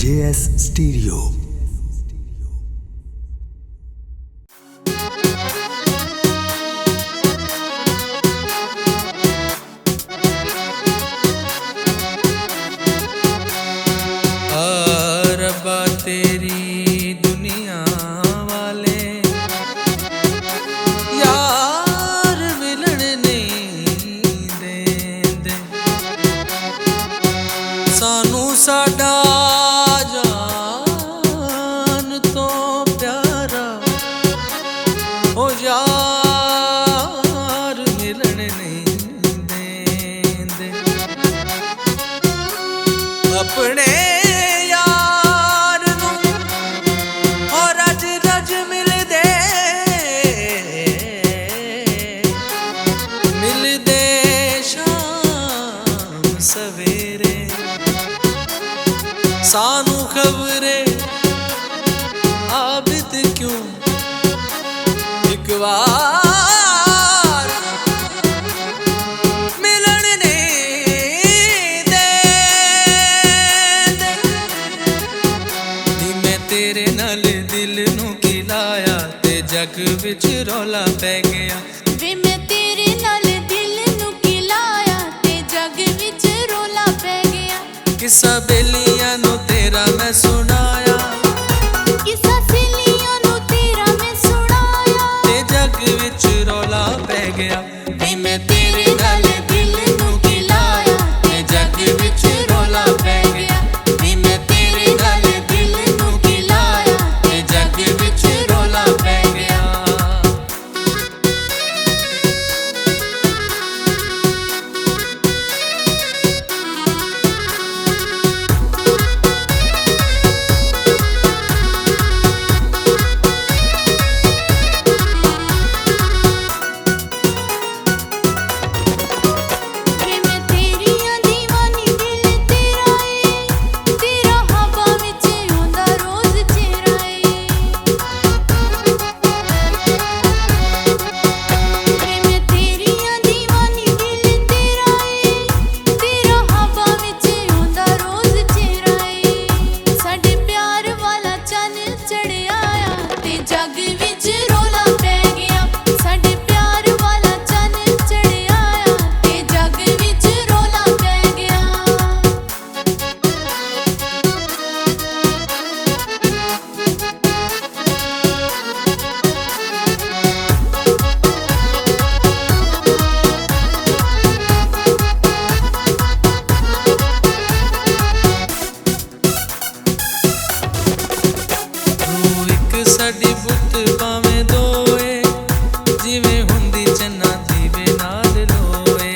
JS Stereo। रब्बा तेरी दुनिया वाले यार मिलन नहीं देंदे सानू साडा जान तो प्यारा ओ यार मिलन नहीं देंदे अपने सवेरे सानू खबरे आबिद क्यों एक बार मिलन नहीं देंदे नी मैं तेरे नाल दिल नू खिलाया ते जग विच रौला पै गया वे मैं तेरे नाल दिल नू खिलाया ते जग विच रौला पै गया किस्सा बेलियां नू तेरा मैं सुनाया किस्सा सहेलियां नू तेरा मैं सुनाया ते जग विच रौला पै गया नी मैं तेरे नाल दिल नू खिलाया ते जग विच रौला पै गया नी मैं तेरे नाल दिल नू खिलाया ते जग विच रौला पै गया। साडी बुत भावें दोए जिवें हुंदी चन्ना दीवे नाल लोए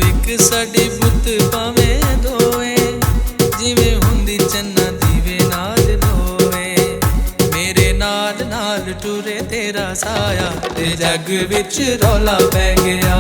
एक साडी बुत भावें दोए जिवें हुंदी चन्ना दीवे नाल लोए मेरे नाल नाल टुरे तेरा साया ते जग विच रौला पै गया।